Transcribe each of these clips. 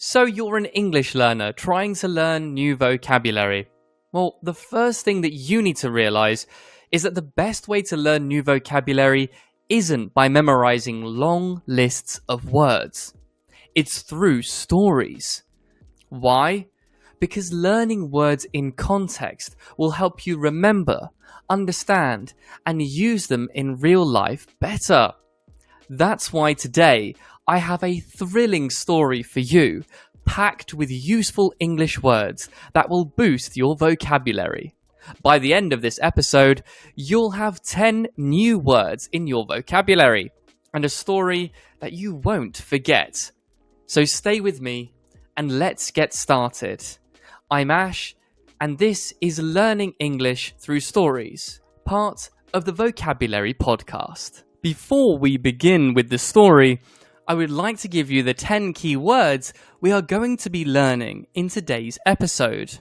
So you're an English learner trying to learn new vocabulary. Well, the first thing that you need to realize is that the best way to learn new vocabulary isn't by memorizing long lists of words. It's through stories. Why? Because learning words in context will help you remember, understand, and use them in real life better. That's why today I have a thrilling story for you, packed with useful English words that will boost your vocabulary. By the end of this episode, you'll have 10 new words in your vocabulary and a story that you won't forget. So stay with me and let's get started. I'm Ash, and this is Learning English Through Stories, part of the Vocabulary Podcast. Before we begin with the story, I would like to give you the 10 key words we are going to be learning in today's episode.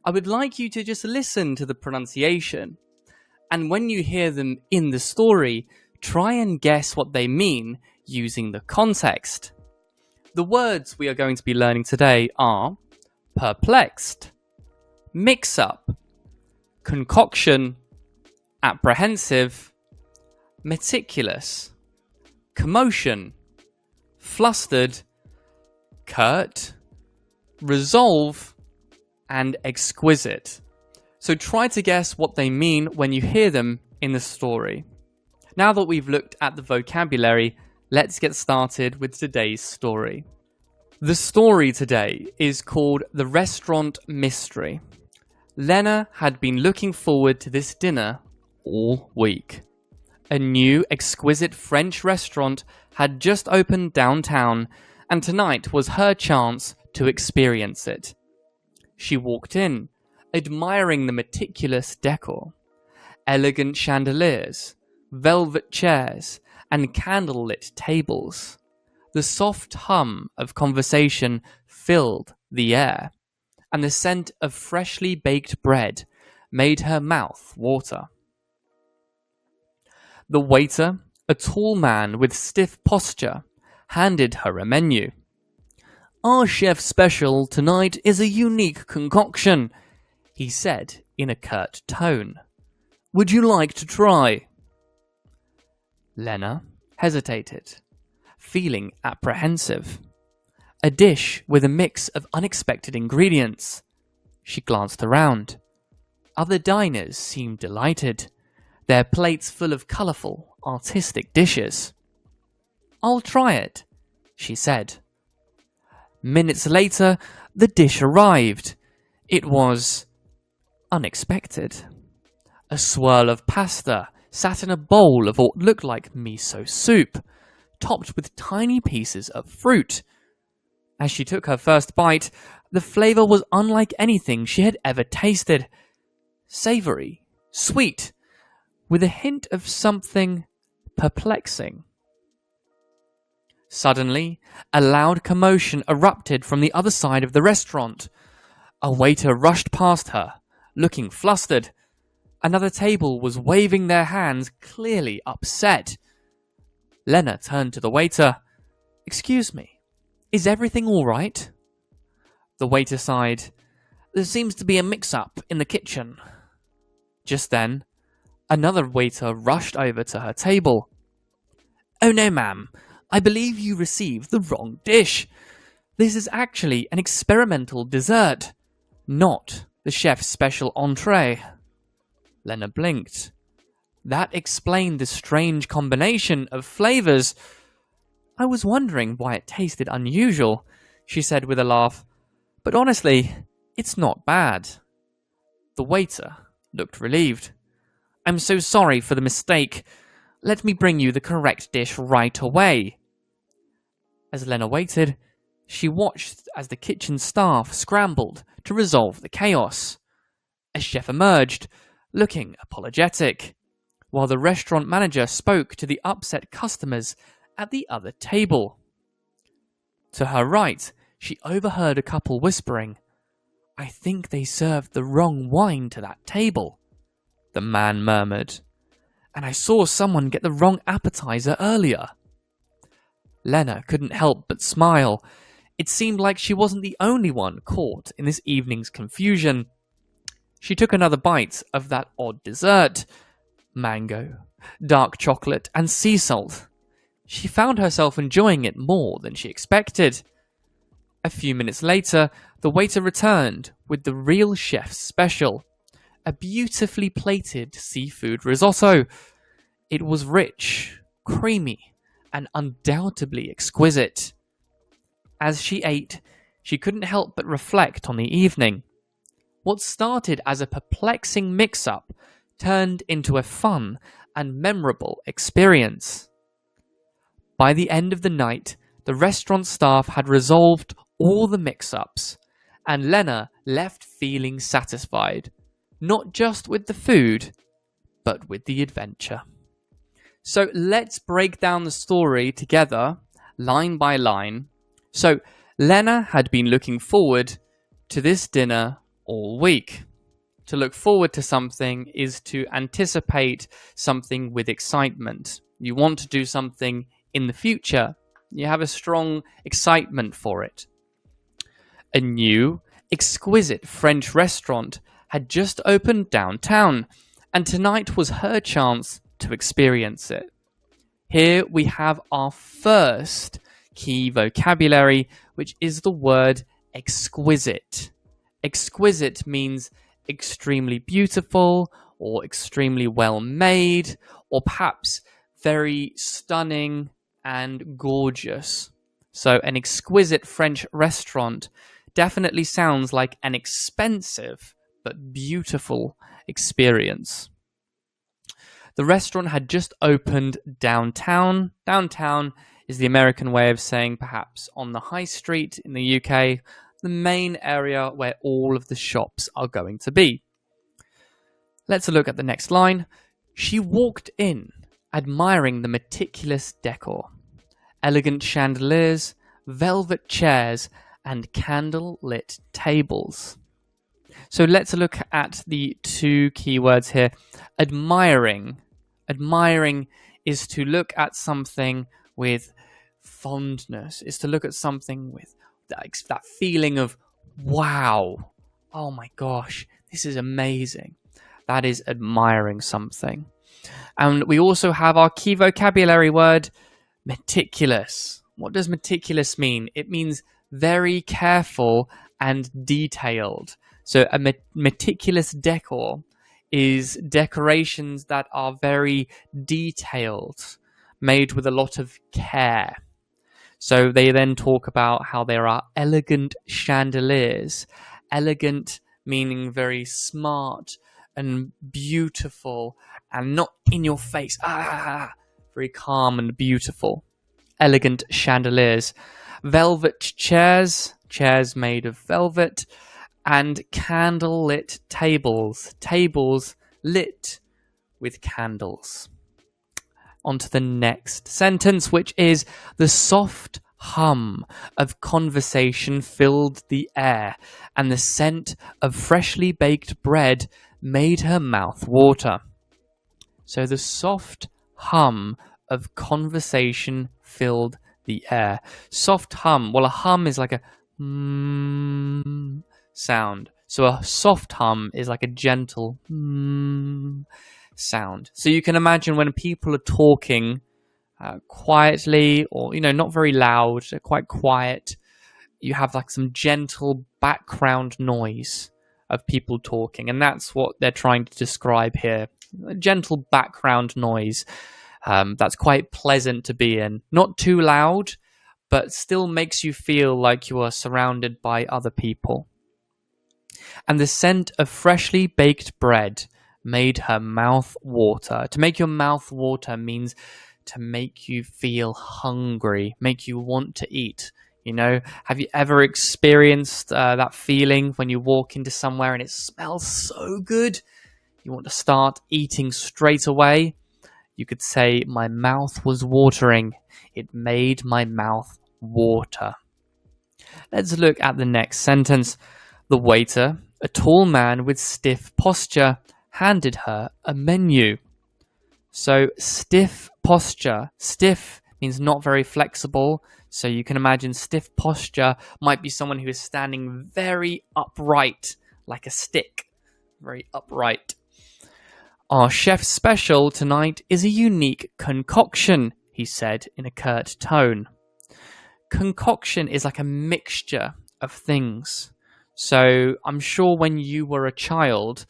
I would like you to just listen to the pronunciation, and when you hear them in the story, try and guess what they mean using the context. The words we are going to be learning today are perplexed, mix-up, concoction, apprehensive, meticulous, commotion, flustered, curt, resolve, and exquisite. So try to guess what they mean when you hear them in the story. Now that we've looked at the vocabulary, let's get started with today's story. The story today is called The Restaurant Mystery. Lena had been looking forward to this dinner all week. A new, exquisite French restaurant had just opened downtown, and tonight was her chance to experience it. She walked in, admiring the meticulous decor. Elegant chandeliers, velvet chairs, and candlelit tables. The soft hum of conversation filled the air, and the scent of freshly baked bread made her mouth water. The waiter, a tall man with stiff posture, handed her a menu. "Our chef's special tonight is a unique concoction," he said in a curt tone. "Would you like to try?" Lena hesitated, feeling apprehensive. A dish with a mix of unexpected ingredients. She glanced around. Other diners seemed delighted, their plates full of colourful, artistic dishes. "I'll try it," she said. Minutes later, the dish arrived. It was unexpected. A swirl of pasta sat in a bowl of what looked like miso soup, topped with tiny pieces of fruit. As she took her first bite, the flavour was unlike anything she had ever tasted. Savoury, sweet, with a hint of something perplexing. Suddenly, a loud commotion erupted from the other side of the restaurant. A waiter rushed past her, looking flustered. Another table was waving their hands, clearly upset. Lena turned to the waiter. "Excuse me, is everything all right?" The waiter sighed. "There seems to be a mix-up in the kitchen." Just then, another waiter rushed over to her table. "Oh no, ma'am. I believe you received the wrong dish. This is actually an experimental dessert, not the chef's special entree." Lena blinked. That explained the strange combination of flavours. "I was wondering why it tasted unusual," she said with a laugh. "But honestly, it's not bad." The waiter looked relieved. "I'm so sorry for the mistake. Let me bring you the correct dish right away." As Lena waited, she watched as the kitchen staff scrambled to resolve the chaos. A chef emerged, looking apologetic, while the restaurant manager spoke to the upset customers at the other table. To her right, she overheard a couple whispering, "I think they served the wrong wine to that table," the man murmured. "And I saw someone get the wrong appetizer earlier." Lena couldn't help but smile. It seemed like she wasn't the only one caught in this evening's confusion. She took another bite of that odd dessert. Mango, dark chocolate, and sea salt. She found herself enjoying it more than she expected. A few minutes later, the waiter returned with the real chef's special, a beautifully plated seafood risotto. It was rich, creamy, and undoubtedly exquisite. As she ate, she couldn't help but reflect on the evening. What started as a perplexing mix-up turned into a fun and memorable experience. By the end of the night, the restaurant staff had resolved all the mix-ups, and Lena left feeling satisfied, not just with the food, but with the adventure. So let's break down the story together, line by line. So Lena had been looking forward to this dinner all week. To look forward to something is to anticipate something with excitement. You want to do something in the future. You have a strong excitement for it. A new, exquisite French restaurant had just opened downtown, and tonight was her chance to experience it. Here we have our first key vocabulary, which is the word exquisite. Exquisite means extremely beautiful, or extremely well made, or perhaps very stunning and gorgeous. So an exquisite French restaurant definitely sounds like an expensive but beautiful experience. The restaurant had just opened downtown. Downtown is the American way of saying perhaps on the high street in the UK, the main area where all of the shops are going to be. Let's look at the next line. She walked in, admiring the meticulous decor. Elegant chandeliers, velvet chairs, and candle-lit tables. So let's look at the two keywords here. Admiring. Admiring is to look at something with fondness, is to look at something with that feeling of, wow, oh my gosh, this is amazing. That is admiring something. And we also have our key vocabulary word, meticulous. What does meticulous mean? It means very careful and detailed. So a meticulous decor is decorations that are very detailed, made with a lot of care. So they then talk about how there are elegant chandeliers. Elegant meaning very smart and beautiful and not in your face. Very calm and beautiful. Elegant chandeliers. Velvet chairs, chairs made of velvet, and candle-lit tables, tables lit with candles. On to the next sentence, which is the soft hum of conversation filled the air, and the scent of freshly baked bread made her mouth water. So the soft hum of conversation filled the air. Soft hum. Well, a hum is like a sound. So a soft hum is like a gentle sound. So you can imagine when people are talking quietly, or not very loud, quite quiet, you have like some gentle background noise of people talking, and that's what they're trying to describe here. A gentle background noise that's quite pleasant to be in. Not too loud, but still makes you feel like you are surrounded by other people. And the scent of freshly baked bread made her mouth water. To make your mouth water means to make you feel hungry, make you want to eat. Have you ever experienced that feeling when you walk into somewhere and it smells so good? You want to start eating straight away? You could say, my mouth was watering. It made my mouth water. Let's look at the next sentence. The waiter, a tall man with stiff posture, handed her a menu. So stiff posture. Stiff means not very flexible. So you can imagine stiff posture might be someone who is standing very upright, like a stick, very upright. Our chef's special tonight is a unique concoction, he said in a curt tone. Concoction is like a mixture of things. So I'm sure when you were a child,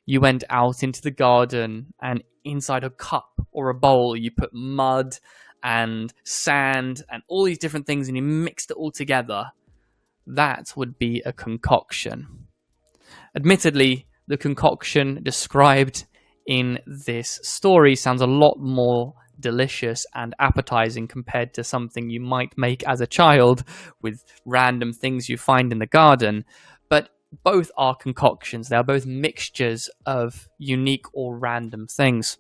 you went out into the garden and inside a cup or a bowl, you put mud and sand and all these different things and you mixed it all together. That would be a concoction. Admittedly, the concoction described in this story sounds a lot more delicious and appetizing compared to something you might make as a child with random things you find in the garden. But both are concoctions. They are both mixtures of unique or random things.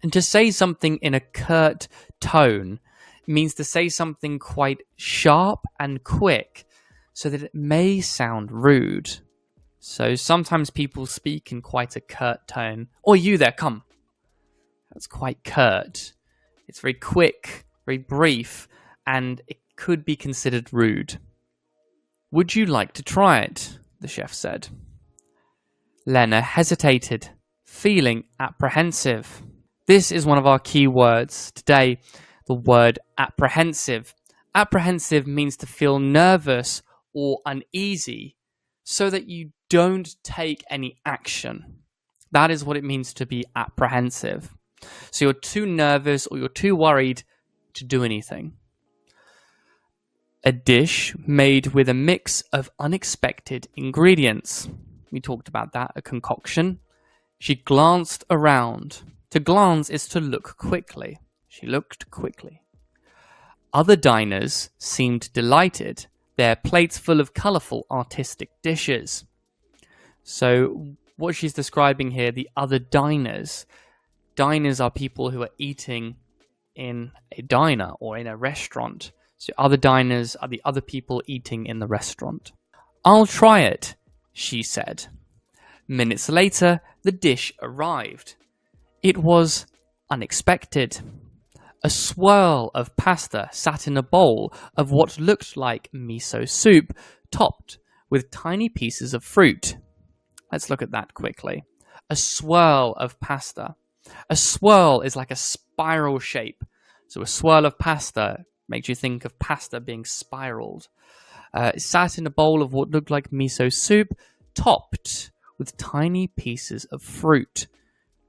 And to say something in a curt tone means to say something quite sharp and quick so that it may sound rude. So sometimes people speak in quite a curt tone. Or you there, come. That's quite curt. It's very quick, very brief, and it could be considered rude. Would you like to try it? The chef said. Lena hesitated, feeling apprehensive. This is one of our key words today, the word apprehensive. Apprehensive means to feel nervous or uneasy so that you don't take any action. That is what it means to be apprehensive. So you're too nervous or you're too worried to do anything. A dish made with a mix of unexpected ingredients. We talked about that, a concoction. She glanced around. To glance is to look quickly. She looked quickly. Other diners seemed delighted, their plates full of colourful artistic dishes. So what she's describing here, the other diners. Diners are people who are eating in a diner or in a restaurant. So other diners are the other people eating in the restaurant. I'll try it, she said. Minutes later, the dish arrived. It was unexpected. A swirl of pasta sat in a bowl of what looked like miso soup, topped with tiny pieces of fruit. Let's look at that quickly. A swirl of pasta. A swirl is like a spiral shape. So a swirl of pasta makes you think of pasta being spiraled. It sat in a bowl of what looked like miso soup, topped with tiny pieces of fruit.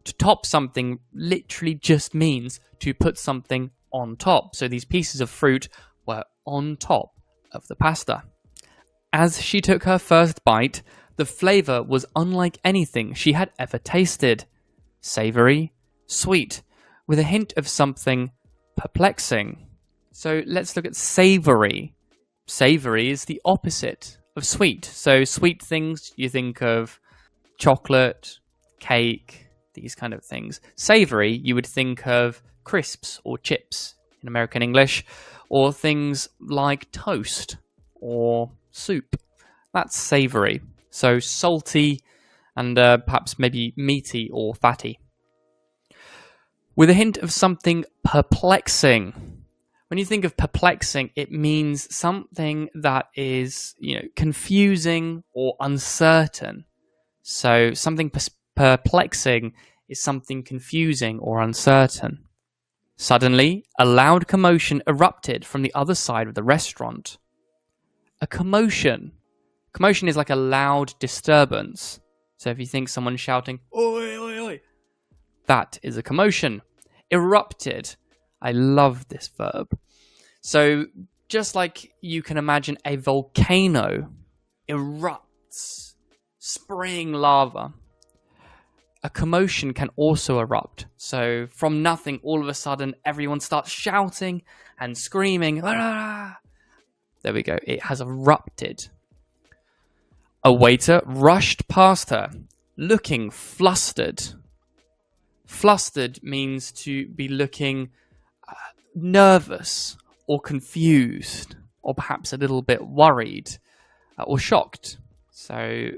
To top something literally just means to put something on top. So these pieces of fruit were on top of the pasta. As she took her first bite, the flavour was unlike anything she had ever tasted. Savoury, sweet, with a hint of something perplexing. So let's look at savoury. Savoury is the opposite of sweet. So sweet things, you think of chocolate, cake, these kind of things. Savoury, you would think of crisps or chips in American English, or things like toast or soup. That's savoury. So salty and perhaps maybe meaty or fatty. With a hint of something perplexing. When you think of perplexing, it means something that is, confusing or uncertain. So something perplexing is something confusing or uncertain. Suddenly, a loud commotion erupted from the other side of the restaurant. A commotion. Commotion is like a loud disturbance. So if you think someone's shouting, oi, oi, oi, that is a commotion. Erupted. I love this verb. So just like you can imagine a volcano erupts, spraying lava, a commotion can also erupt. So from nothing, all of a sudden, everyone starts shouting and screaming. Ah! There we go. It has erupted. A waiter rushed past her, looking flustered. Flustered means to be looking nervous or confused or perhaps a little bit worried or shocked. So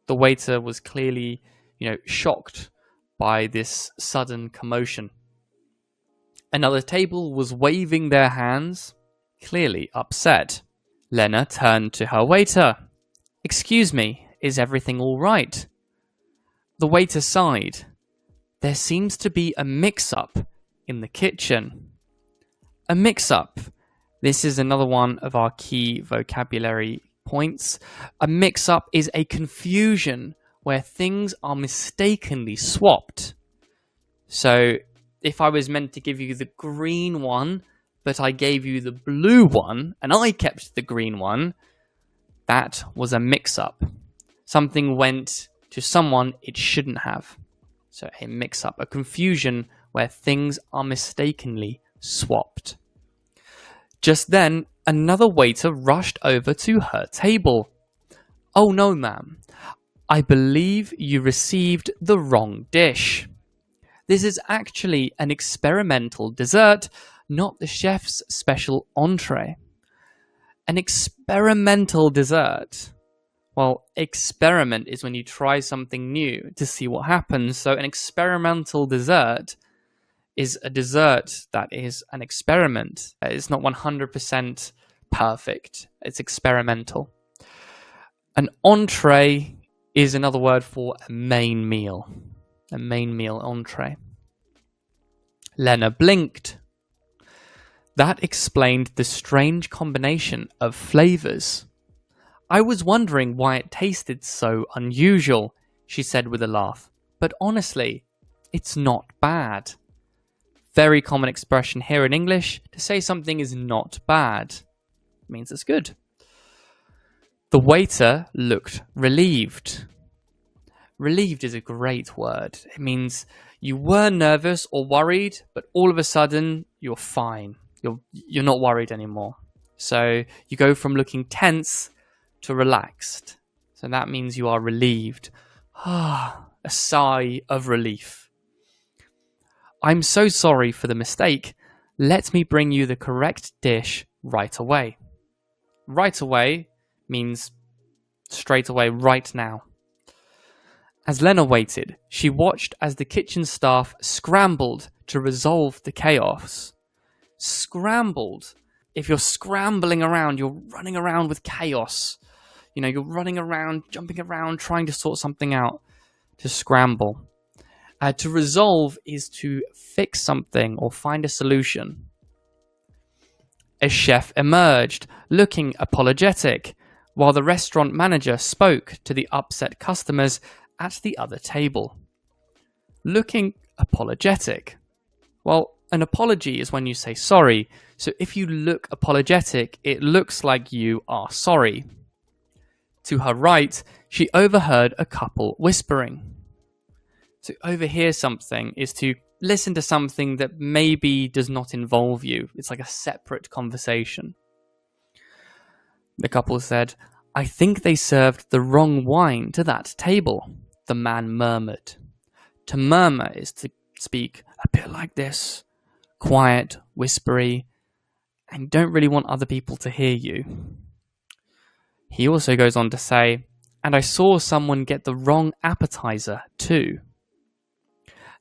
the waiter was clearly, shocked by this sudden commotion. Another table was waving their hands, clearly upset. Lena turned to her waiter. "Excuse me, is everything all right?" The waiter sighed. "There seems to be a mix-up in the kitchen." A mix-up. This is another one of our key vocabulary points. A mix-up is a confusion where things are mistakenly swapped. So, if I was meant to give you the green one, but I gave you the blue one, and I kept the green one, that was a mix-up. Something went to someone it shouldn't have. So a mix-up, a confusion where things are mistakenly swapped. Just then, another waiter rushed over to her table. "Oh no, ma'am. I believe you received the wrong dish. This is actually an experimental dessert, not the chef's special entree." An experimental dessert. Well, experiment is when you try something new to see what happens. So an experimental dessert is a dessert that is an experiment. It's not 100% perfect. It's experimental. An entree is another word for a main meal. A main meal entree. Lena blinked. That explained the strange combination of flavors. "I was wondering why it tasted so unusual," she said with a laugh. "But honestly, it's not bad." Very common expression here in English to say something is not bad. It means it's good. The waiter looked relieved. Relieved is a great word. It means you were nervous or worried, but all of a sudden you're fine. You're not worried anymore. So you go from looking tense to relaxed. So that means you are relieved. A sigh of relief. "I'm so sorry for the mistake. Let me bring you the correct dish right away." Right away means straight away, right now. As Lena waited, she watched as the kitchen staff scrambled to resolve the chaos. Scrambled. If you're scrambling around, you're running around with chaos. You're running around, jumping around, trying to sort something out. To scramble. To resolve is to fix something or find a solution. A chef emerged, looking apologetic, while the restaurant manager spoke to the upset customers at the other table. Looking apologetic. Well, an apology is when you say sorry, so if you look apologetic, it looks like you are sorry. To her right, she overheard a couple whispering. To overhear something is to listen to something that maybe does not involve you. It's like a separate conversation. The couple said, "I think they served the wrong wine to that table," the man murmured. To murmur is to speak a bit like this, quiet, whispery, and you don't really want other people to hear you. He also goes on to say, "And I saw someone get the wrong appetizer too."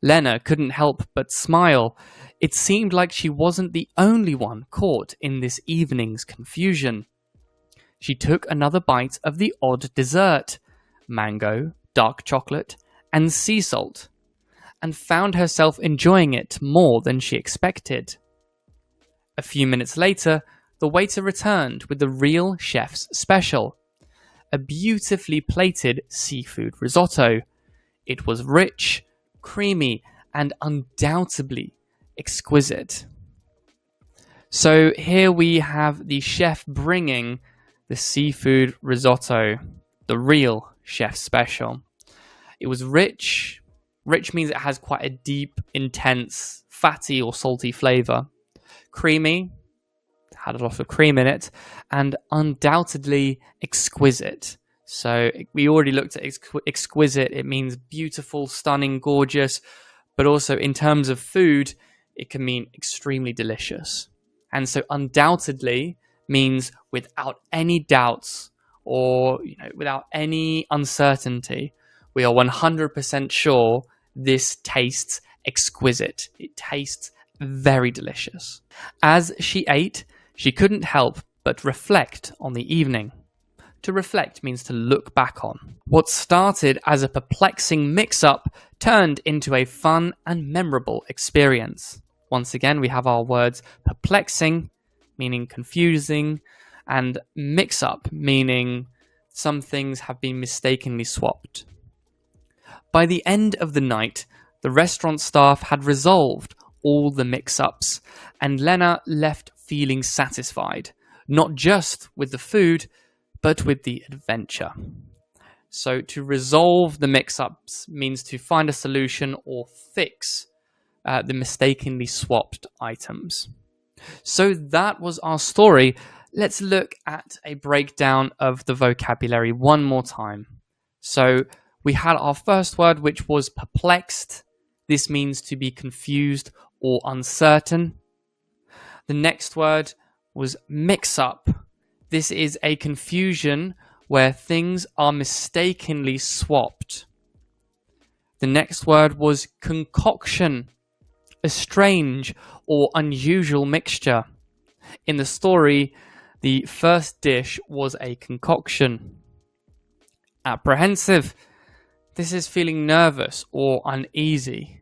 Lena couldn't help but smile. It seemed like she wasn't the only one caught in this evening's confusion. She took another bite of the odd dessert, mango, dark chocolate, and sea salt, and found herself enjoying it more than she expected. A few minutes later, the waiter returned with the real chef's special, a beautifully plated seafood risotto. It was rich, creamy, and undoubtedly exquisite. So here we have the chef bringing the seafood risotto, the real chef special. It was rich. Rich means it has quite a deep, intense, fatty or salty flavor. Creamy, had a lot of cream in it, and undoubtedly exquisite. So we already looked at exquisite. It means beautiful, stunning, gorgeous, but also in terms of food, it can mean extremely delicious. And so undoubtedly means without any doubts or without any uncertainty, we are 100% sure this tastes exquisite. It tastes very delicious. As she ate, she couldn't help but reflect on the evening. To reflect means to look back on. What started as a perplexing mix-up turned into a fun and memorable experience. Once again, we have our words perplexing, meaning confusing, and mix-up, meaning some things have been mistakenly swapped. By the end of the night, the restaurant staff had resolved all the mix-ups, and Lena left feeling satisfied, not just with the food, but with the adventure. So to resolve the mix-ups means to find a solution or fix the mistakenly swapped items. So that was our story. Let's look at a breakdown of the vocabulary one more time. So we had our first word, which was perplexed. This means to be confused or uncertain. The next word was mix-up. This is a confusion where things are mistakenly swapped. The next word was concoction, a strange or unusual mixture. In the story, the first dish was a concoction. Apprehensive. This is feeling nervous or uneasy.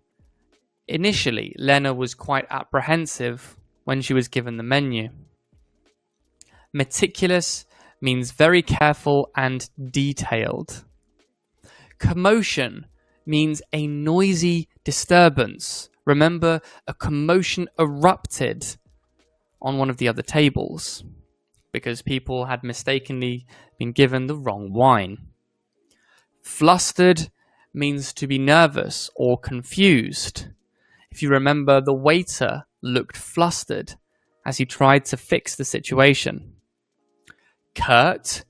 Initially, Lena was quite apprehensive when she was given the menu. Meticulous means very careful and detailed. Commotion means a noisy disturbance. Remember, a commotion erupted on one of the other tables because people had mistakenly been given the wrong wine. Flustered means to be nervous or confused. If you remember, the waiter looked flustered as he tried to fix the situation. Curt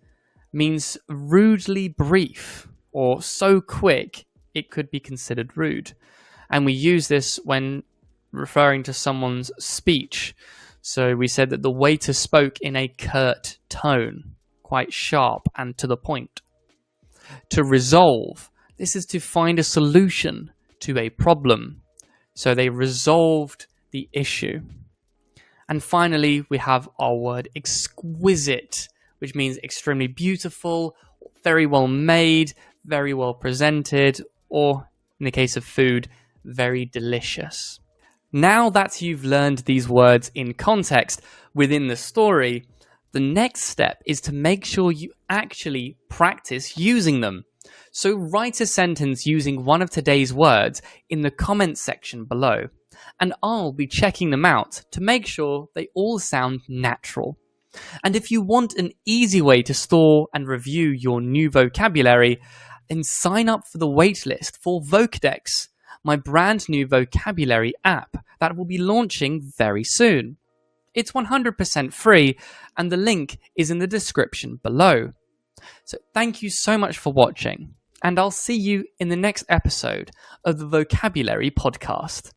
means rudely brief or so quick it could be considered rude. And we use this when referring to someone's speech. So we said that the waiter spoke in a curt tone, quite sharp and to the point. To resolve, this is to find a solution to a problem. So they resolved the issue. And finally, we have our word exquisite, which means extremely beautiful, very well made, very well presented, or in the case of food, very delicious. Now that you've learned these words in context within the story, the next step is to make sure you actually practice using them. So write a sentence using one of today's words in the comments section below, and I'll be checking them out to make sure they all sound natural. And if you want an easy way to store and review your new vocabulary, then sign up for the waitlist for Vocadex, my brand new vocabulary app that will be launching very soon. It's 100% free, and the link is in the description below. So thank you so much for watching, and I'll see you in the next episode of the Vocabulary Podcast.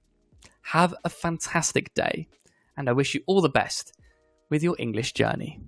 Have a fantastic day, and I wish you all the best with your English journey.